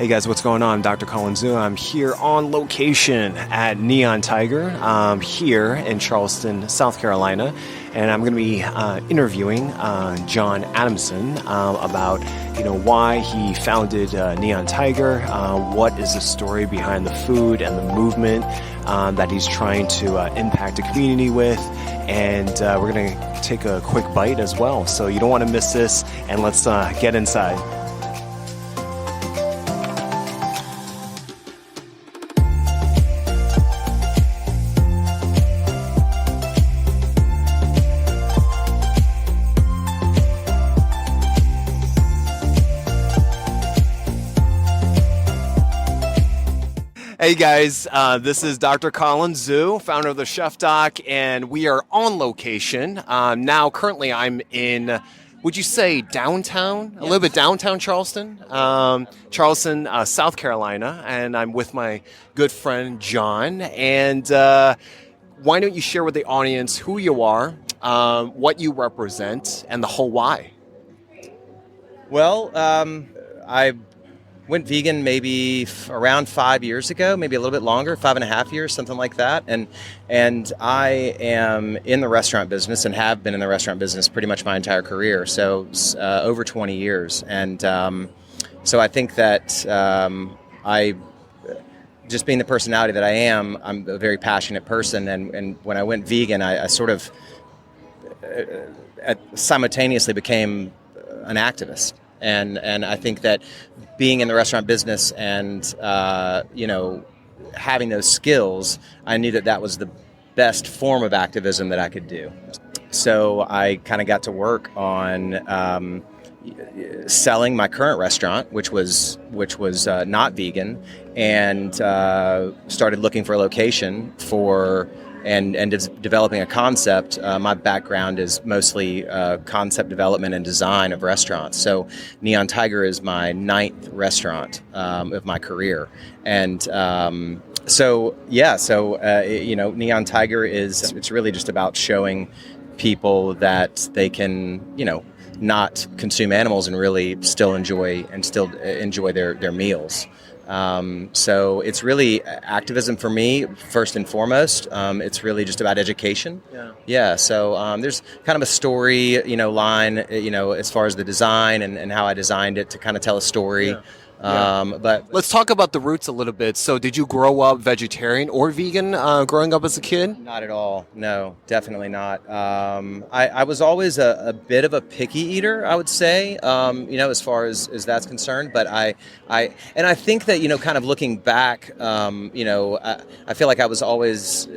Hey guys, what's going on? Dr. Colin Zhu. I'm here on location at Neon Tiger here in Charleston, South Carolina, and I'm going to be interviewing John Adamson about why he founded Neon Tiger, what is the story behind the food and the movement that he's trying to impact the community with, and we're going to take a quick bite as well. So you don't want to miss this, and let's get inside. Hey guys, this is Dr. Colin Zhu, founder of TheChefDoc, and we are on location. Now, currently I'm in, would you say downtown? Yes. A little bit downtown Charleston? Charleston, South Carolina, and I'm with my good friend John. And why don't you share with the audience who you are, what you represent, and the whole why? Well, I went vegan maybe around 5 years ago, maybe a little bit longer, 5.5 years, something like that. And I am in the restaurant business and have been in the restaurant business pretty much my entire career, so over 20 years. And so I think that I, just being the personality that I am, I'm a very passionate person. And when I went vegan, I sort of simultaneously became an activist. And I think that being in the restaurant business and, having those skills, I knew that was the best form of activism that I could do. So I kind of got to work on selling my current restaurant, which was not vegan, and started looking for a location for and developing a concept. My background is mostly concept development and design of restaurants. So Neon Tiger is my 9th restaurant of my career. And Neon Tiger it's really just about showing people that they can, not consume animals and really still enjoy their meals. So it's really activism for me, first and foremost. It's really just about education. Yeah. So there's kind of a story, line, as far as the design and how I designed it to kind of tell a story. Yeah. But let's talk about the roots a little bit. So did you grow up vegetarian or vegan growing up as a kid? Not at all. No, definitely not. I was always a bit of a picky eater, I would say, as far as that's concerned. But I think that, kind of looking back, I feel like I was always,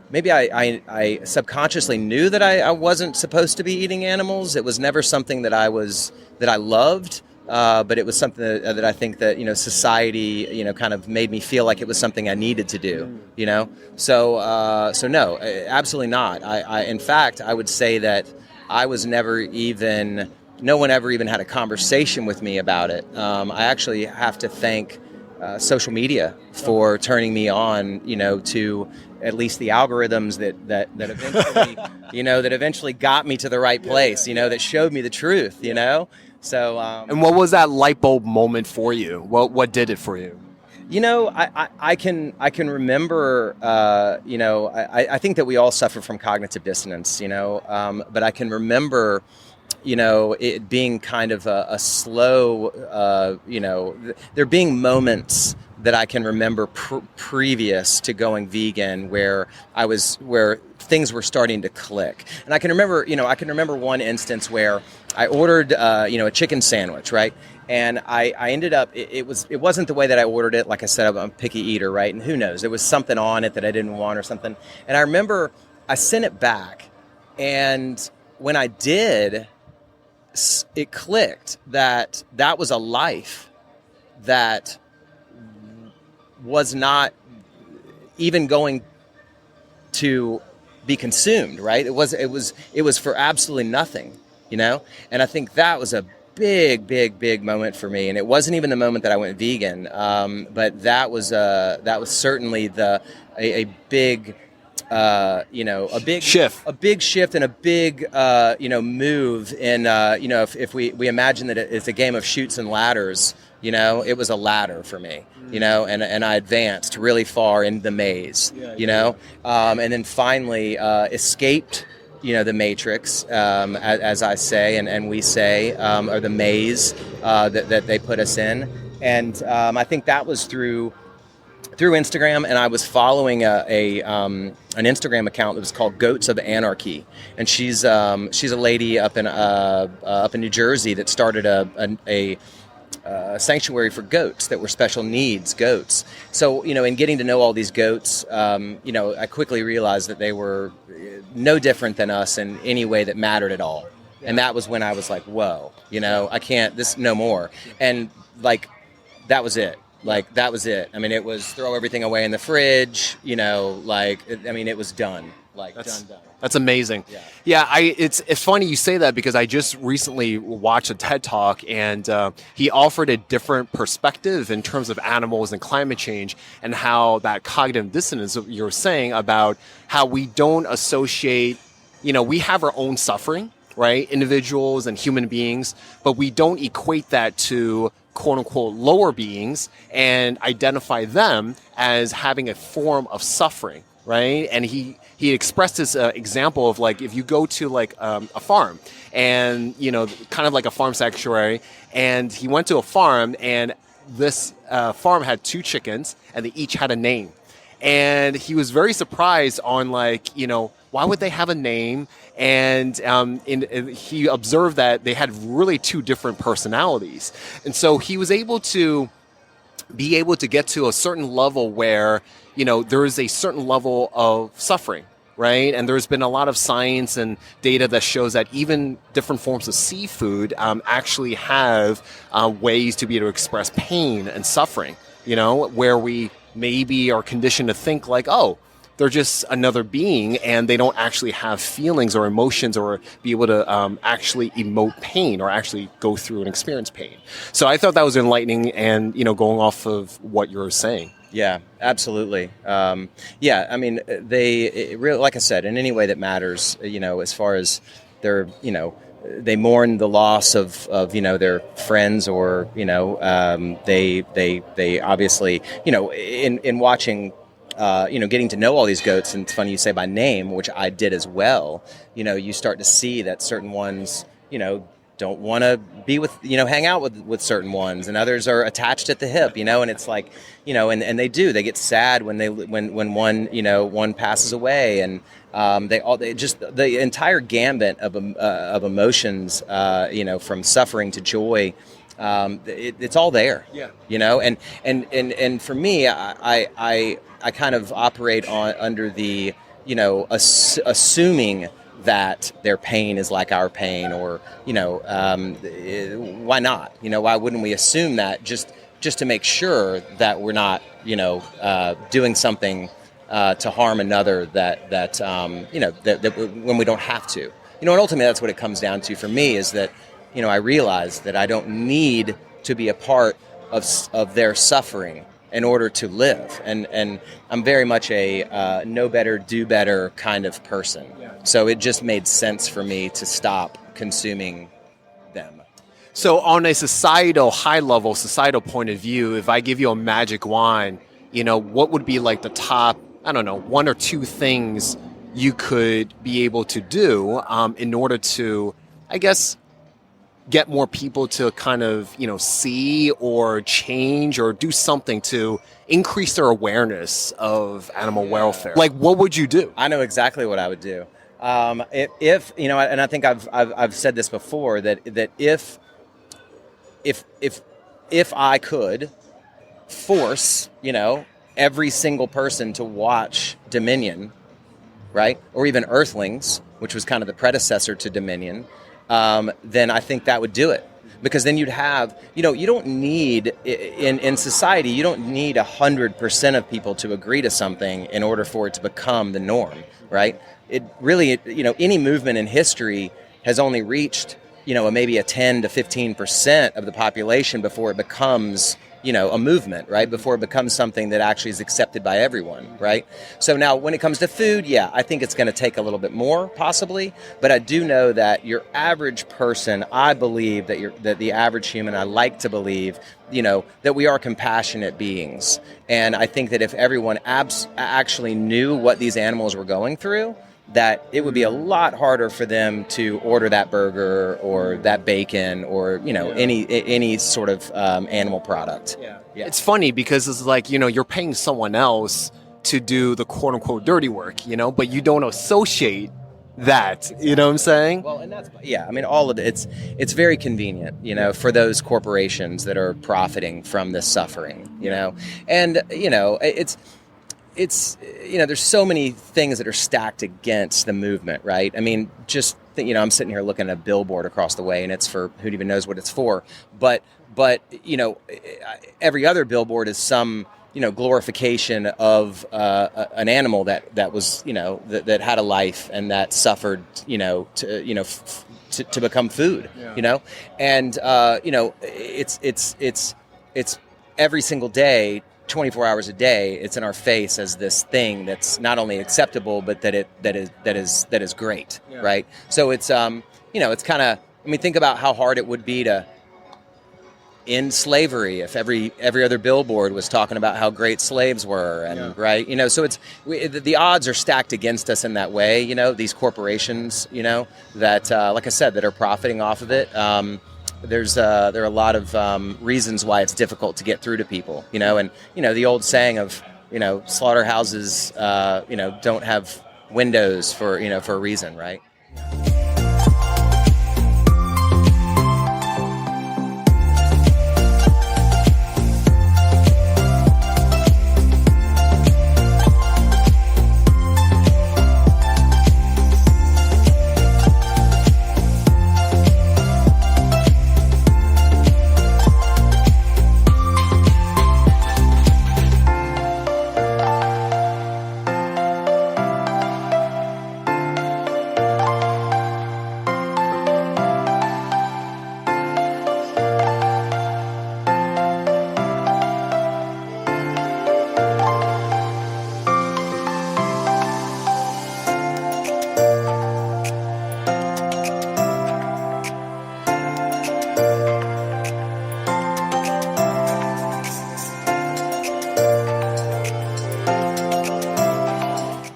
maybe I subconsciously knew that I wasn't supposed to be eating animals. It was never something that I loved. But it was something that I think that, society, kind of made me feel like it was something I needed to do, So no, absolutely not. In fact, I would say that no one ever even had a conversation with me about it. I actually have to thank social media for turning me on, to at least the algorithms that eventually, that eventually got me to the right place, that showed me the truth, So, and what was that light bulb moment for you? What did it for you? I can remember. I think that we all suffer from cognitive dissonance. But I can remember, it being kind of a slow. There being moments that I can remember previous to going vegan where things were starting to click. And I can remember one instance where I ordered, a chicken sandwich, right? And I ended up, it wasn't the way that I ordered it. Like I said, I'm a picky eater, right? And who knows, there was something on it that I didn't want or something. And I remember I sent it back. And when I did, it clicked that was a life that was not even going to be consumed, right? It was for absolutely nothing, And I think that was a big moment for me. And it wasn't even the moment that I went vegan, but that was certainly a big shift and a big move in if we imagine that it's a game of chutes and ladders, It was a ladder for me, and I advanced really far in the maze, and then finally escaped, the matrix, as I say, and we say, or the maze that they put us in. And I think that was through Instagram, and I was following an Instagram account that was called Goats of Anarchy, and she's a lady up in New Jersey that started a sanctuary for goats that were special needs goats. So in getting to know all these goats, I quickly realized that they were no different than us in any way that mattered at all. And that was when I was like, whoa, I can't, this no more. And like that was it. That was it. I mean, it was throw everything away in the fridge, it was done. Done. That's amazing. Yeah. It's funny you say that, because I just recently watched a TED Talk, and he offered a different perspective in terms of animals and climate change, and how that cognitive dissonance you're saying about how we don't associate, we have our own suffering, right? Individuals and human beings, but we don't equate that to quote unquote lower beings and identify them as having a form of suffering, right? And he expressed this example of if you go to a farm, and kind of like a farm sanctuary, and he went to a farm, and this farm had 2 chickens, and they each had a name, and he was very surprised on why would they have a name? And he observed that they had really 2 different personalities. And so he was able to get to a certain level where, there is a certain level of suffering, right? And there's been a lot of science and data that shows that even different forms of seafood actually have ways to be able to express pain and suffering, where we maybe are conditioned to think they're just another being, and they don't actually have feelings or emotions, or be able to actually emote pain, or actually go through and experience pain. So I thought that was enlightening, and going off of what you were saying. Yeah, absolutely. I mean, they really, like I said, in any way that matters, as far as their, they mourn the loss of their friends, or they obviously, in watching. Getting to know all these goats, and it's funny you say by name, which I did as well. You start to see that certain ones, don't want to be with, hang out with certain ones, and others are attached at the hip, and it's and they get sad when one passes away, and they just the entire gambit of emotions, from suffering to joy. It's all there, and for me, I kind of operate under the, assuming that their pain is like our pain, or, why not? Why wouldn't we assume that just to make sure that we're not, doing something to harm another that when we don't have to. And ultimately that's what it comes down to for me, is that, I realize that I don't need to be a part of their suffering in order to live. And I'm very much a know better, do better kind of person. So it just made sense for me to stop consuming them. So on a high-level societal point of view, if I give you a magic wand, what would be the top, 1 or 2 things you could be able to do in order to, I guess, get more people to kind of, see or change or do something to increase their awareness of animal welfare? What would you do? I know exactly what I would do. If and I think I've said this before, that if I could force, every single person to watch Dominion, right, or even Earthlings, which was kind of the predecessor to Dominion, then I think that would do it. Because then you'd have, you don't need, in society, you don't need 100% of people to agree to something in order for it to become the norm, right? It really, any movement in history has only reached, maybe a 10 to 15% of the population before it becomes, a movement, right? Before it becomes something that actually is accepted by everyone, right? So now when it comes to food, yeah, I think it's going to take a little bit more possibly, but I do know that your average person, I believe that the average human, I like to believe, that we are compassionate beings. And I think that if everyone actually knew what these animals were going through, that it would be a lot harder for them to order that burger or that bacon or any sort of animal product. Yeah. It's funny because it's like you're paying someone else to do the quote unquote dirty work, but you don't associate that. You know what I'm saying? Well, and that's all of it. It's very convenient, for those corporations that are profiting from this suffering, and it's there's so many things that are stacked against the movement, right? I mean, just I'm sitting here looking at a billboard across the way, and it's for who even knows what it's for. But every other billboard is some glorification of an animal that was that had a life and that suffered to become food, and it's every single day. 24 hours a day, it's in our face as this thing that's not only acceptable, but that is great, right? So it's it's kind of, think about how hard it would be to end slavery if every other billboard was talking about how great slaves were, and right, so the odds are stacked against us in that way. These corporations, that like I said, that are profiting off of it. There are a lot of reasons why it's difficult to get through to people, and the old saying of slaughterhouses don't have windows for a reason, right?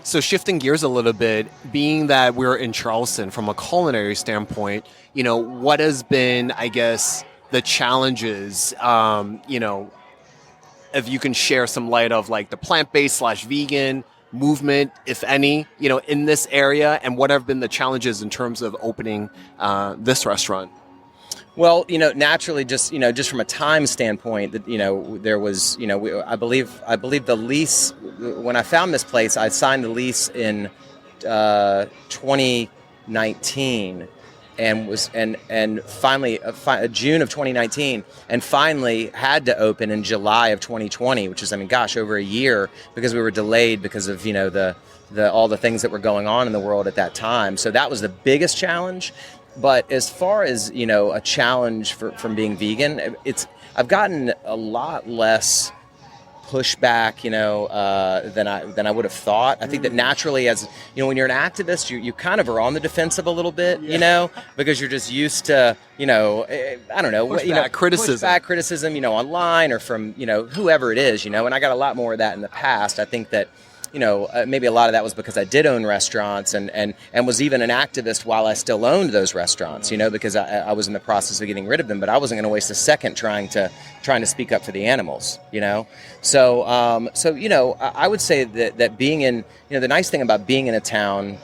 So shifting gears a little bit, being that we're in Charleston from a culinary standpoint, what has been, I guess, the challenges, if you can share some light of like the plant-based / vegan movement, if any, in this area, and what have been the challenges in terms of opening this restaurant? Well, naturally, just from a time standpoint, that there was, I believe the lease. When I found this place, I signed the lease in 2019, and finally June of 2019, and finally had to open in July of 2020, which is over a year, because we were delayed because of all the things that were going on in the world at that time. So that was the biggest challenge. But as far as a challenge from being vegan, I've gotten a lot less pushback, than I would have thought. I think that naturally, as when you're an activist, you kind of are on the defensive a little bit, because you're just used to, I don't know, criticism, online or from whoever it is, and I got a lot more of that in the past. I think that. Maybe a lot of that was because I did own restaurants and was even an activist while I still owned those restaurants, because I was in the process of getting rid of them, but I wasn't going to waste a second trying to speak up for the animals, So, I would say that being in, the nice thing about being in a town,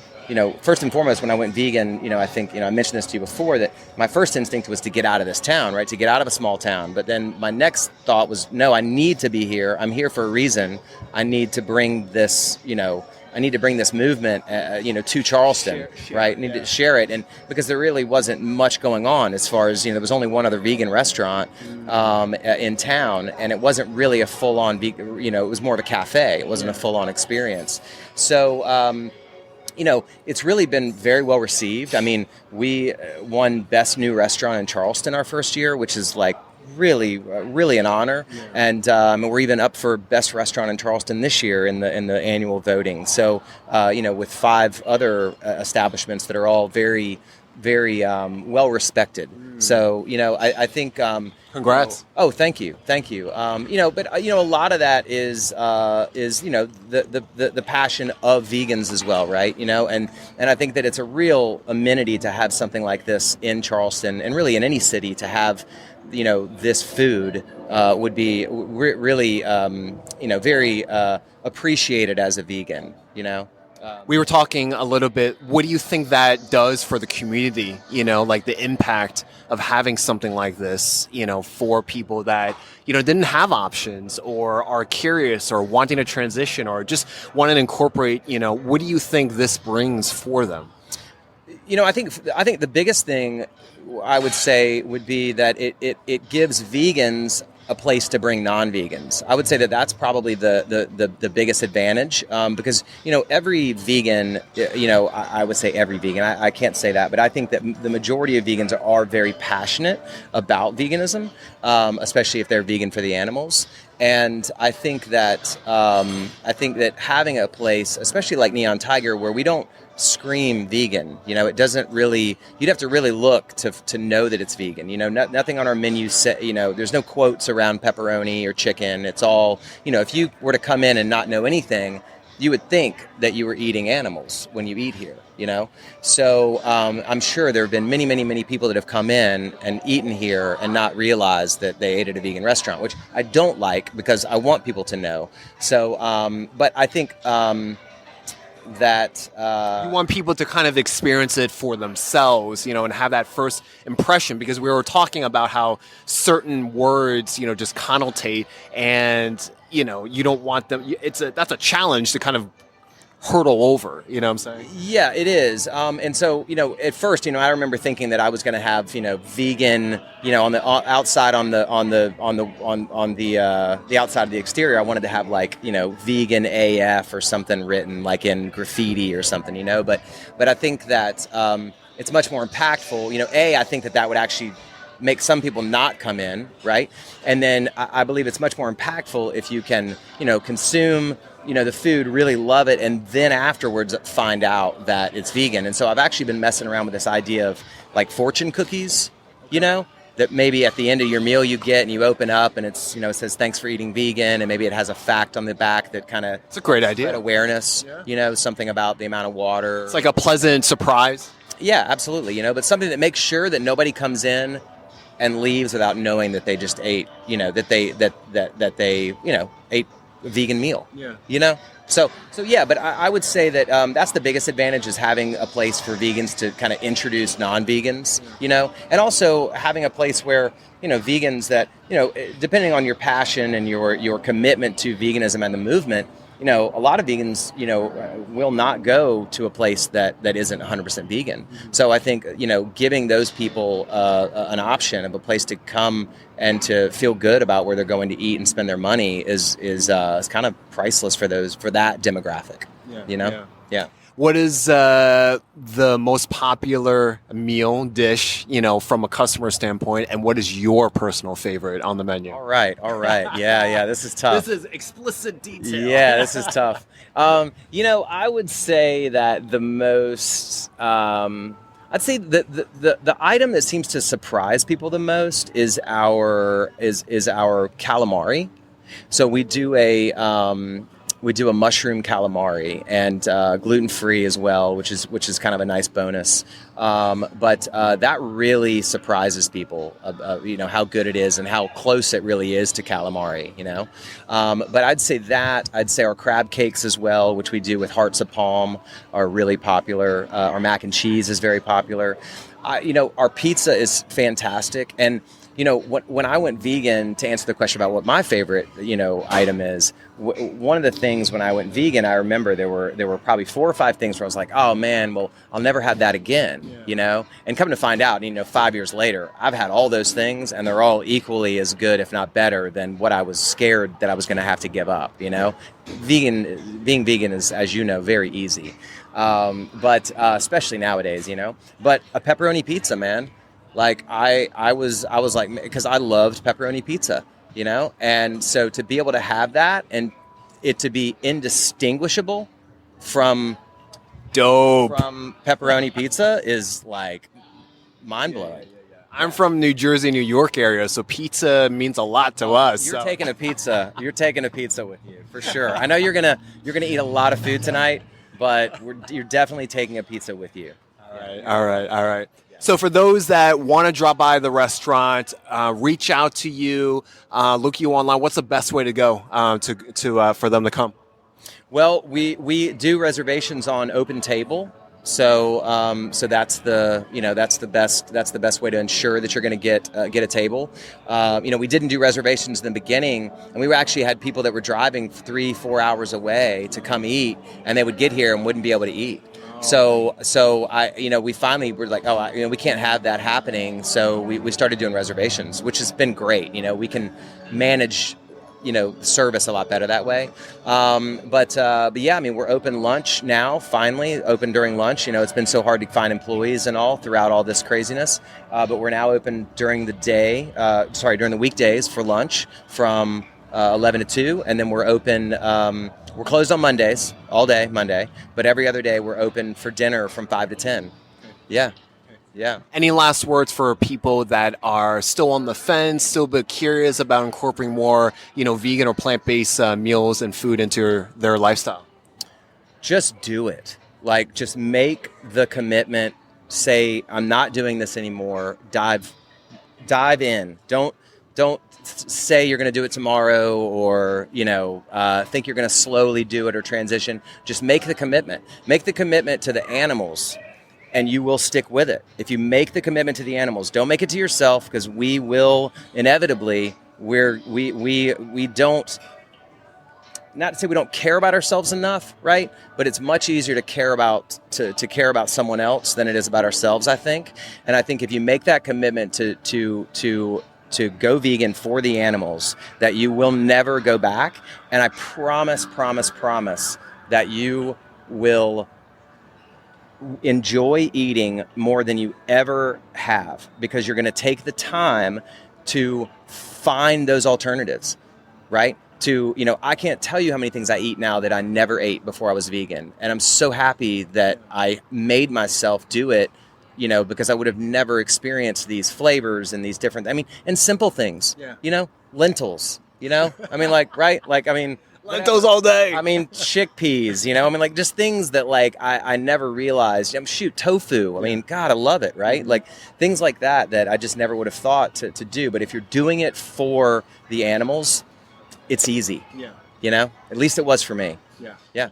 first and foremost, when I went vegan, I think, I mentioned this to you before, that my first instinct was to get out of this town, right? To get out of a small town. But then my next thought was, no, I need to be here. I'm here for a reason. I need to bring this, movement, to Charleston, right? I need to share it. And because there really wasn't much going on as far as, there was only one other vegan restaurant in town, and it wasn't really a full-on, it was more of a cafe. It wasn't a full-on experience. So, it's really been very well received. I mean, we won Best New Restaurant in Charleston our first year, which is like really an honor. Yeah. And we're even up for best restaurant in Charleston this year in the annual voting. So with 5 other establishments that are all very well respected. So I think. Congrats. Thank you. But a lot of that is the passion of vegans as well, right? And I think that it's a real amenity to have something like this in Charleston, and really in any city, to have this food would be really very appreciated as a vegan. We were talking a little bit. What do you think that does for the community? Like the impact of having something like this, for people that, didn't have options or are curious or wanting to transition or just want to incorporate, what do you think this brings for them? I think the biggest thing I would say would be that it gives vegans a place to bring non-vegans. I would say that that's probably the biggest advantage, because every vegan, I would say every vegan, I can't say that, but I think that the majority of vegans are very passionate about veganism, especially if they're vegan for the animals. And I think that having a place, especially like Neon Tiger, where we don't scream vegan, it doesn't really, you'd have to really look to know that it's vegan. Nothing on our menu there's no quotes around pepperoni or chicken. It's all, if you were to come in and not know anything, you would think that you were eating animals when you eat here, So I'm sure there have been many, many, many people that have come in and eaten here and not realized that they ate at a vegan restaurant, which I don't like, because I want people to know. So, but I think that you want people to kind of experience it for themselves, and have that first impression, because we were talking about how certain words, just connotate, and you don't want them. That's a challenge to kind of hurdle over. You know what I'm saying? Yeah, it is. And so at first, I remember thinking that I was going to have vegan, on the outside, on the outside of the exterior, I wanted to have like vegan AF or something written like in graffiti or something. But I think that it's much more impactful. I think that would actually make some people not come in, right? And then I believe it's much more impactful if you can, consume, the food, really love it, and then afterwards find out that it's vegan. And so I've actually been messing around with this idea of like fortune cookies, that maybe at the end of your meal you get and you open up and it's, it says thanks for eating vegan, and maybe it has a fact on the back that kind of... It's a great idea. Awareness, something about the amount of water. It's like a pleasant surprise. Yeah, absolutely, but something that makes sure that nobody comes in and leaves without knowing that they just ate, that they ate a vegan meal. Yeah. So yeah, but I would say that that's the biggest advantage, is having a place for vegans to kind of introduce non-vegans, and also having a place where, vegans that, depending on your passion and your commitment to veganism and the movement, a lot of vegans, will not go to a place that isn't 100% vegan. So I think, giving those people an option of a place to come and to feel good about where they're going to eat and spend their money is kind of priceless for that demographic. Yeah. What is the most popular meal dish, from a customer standpoint, and what is your personal favorite on the menu? All right. Yeah, this is tough. This is explicit detail. Yeah, this is tough. I would say that the most, I'd say the item that seems to surprise people the most is our calamari. So we do a mushroom calamari, and gluten-free as well, which is kind of a nice bonus. But that really surprises people, how good it is and how close it really is to calamari, But I'd say our crab cakes as well, which we do with hearts of palm, are really popular. Our mac and cheese is very popular. Our pizza is fantastic. And when I went vegan, to answer the question about what my favorite, item is, one of the things when I went vegan, I remember there were probably 4 or 5 things where I was like, oh man, well, I'll never have that again, And come to find out, 5 years later, I've had all those things, and they're all equally as good, if not better, than what I was scared that I was going to have to give up, Being vegan is, as you know, very easy, but especially nowadays, But a pepperoni pizza, man. Like I was like, because I loved pepperoni pizza, you know, and so to be able to have that and it to be indistinguishable from pepperoni pizza is like mind blowing. I'm from New Jersey, New York area, so pizza means a lot to us. You're taking a pizza. You're taking a pizza with you for sure. I know you're gonna eat a lot of food tonight, but you're definitely taking a pizza with you. All right. So for those that want to drop by the restaurant, reach out to you, look you online. What's the best way to go for them to come? Well, we do reservations on Open Table. So that's the best way to ensure that you're going to get a table. We didn't do reservations in the beginning, and we actually had people that were driving 3-4 hours away to come eat, and they would get here and wouldn't be able to eat. So we finally were like, we can't have that happening. So we started doing reservations, which has been great. We can manage service a lot better that way. But yeah, I mean, we're open lunch now, finally open during lunch. It's been so hard to find employees and all throughout all this craziness. But we're now open during the weekdays for lunch from 11 to 2. And then we're open, we're closed on Mondays, all day Monday, but every other day we're open for dinner from 5 to 10. Yeah. Yeah. Any last words for people that are still on the fence, still a bit curious about incorporating more, vegan or plant-based meals and food into their lifestyle? Just do it. Like, just make the commitment. Say, I'm not doing this anymore. Dive in. Don't say you're going to do it tomorrow or, think you're going to slowly do it or transition. Just make the commitment. Make the commitment to the animals. And you will stick with it. If you make the commitment to the animals, don't make it to yourself, because we will inevitably, we don't, not to say we don't care about ourselves enough, right? But it's much easier to care about someone else than it is about ourselves, I think. And I think if you make that commitment to go vegan for the animals, that you will never go back. And I promise that you will enjoy eating more than you ever have, because you're going to take the time to find those alternatives, right? I can't tell you how many things I eat now that I never ate before I was vegan. And I'm so happy that I made myself do it, because I would have never experienced these flavors and these different, and simple things, lentils, right? Lentils all day. Chickpeas, just things that I never realized. Tofu. God, I love it, right? Like things like that I just never would have thought to do. But if you're doing it for the animals, it's easy. Yeah. At least it was for me. Yeah. Yeah.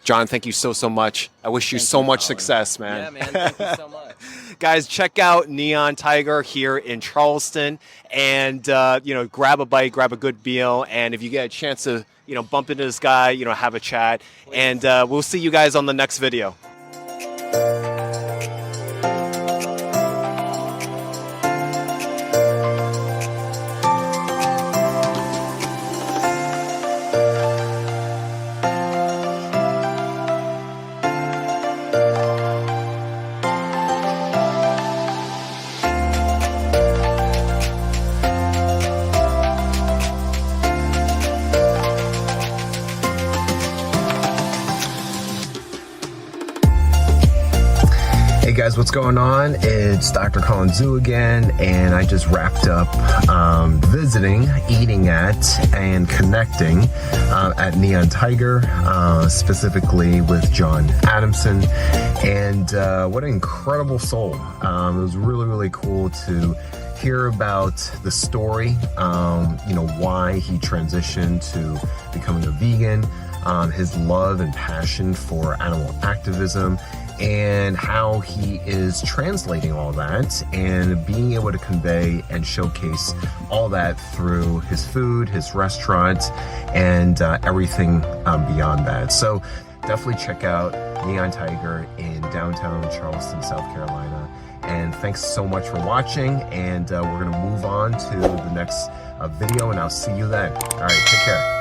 John, thank you so much. I wish you so much success, man. Yeah, man. Thank you so much. Guys, check out Neon Tiger here in Charleston, and grab a bite, grab a good meal, and if you get a chance to bump into this guy, have a chat, and we'll see you guys on the next video. Guys, what's going on? It's Dr. Colin Zhu again, and I just wrapped up visiting, eating at, and connecting at Neon Tiger, specifically with John Adamson, and what an incredible soul. It was really, really cool to hear about the story, why he transitioned to becoming a vegan, his love and passion for animal activism, and how he is translating all that and being able to convey and showcase all that through his food, his restaurant, and everything beyond that. So definitely check out Neon Tiger in downtown Charleston, South Carolina. And thanks so much for watching, and we're going to move on to the next video, and I'll see you then. All right, take care.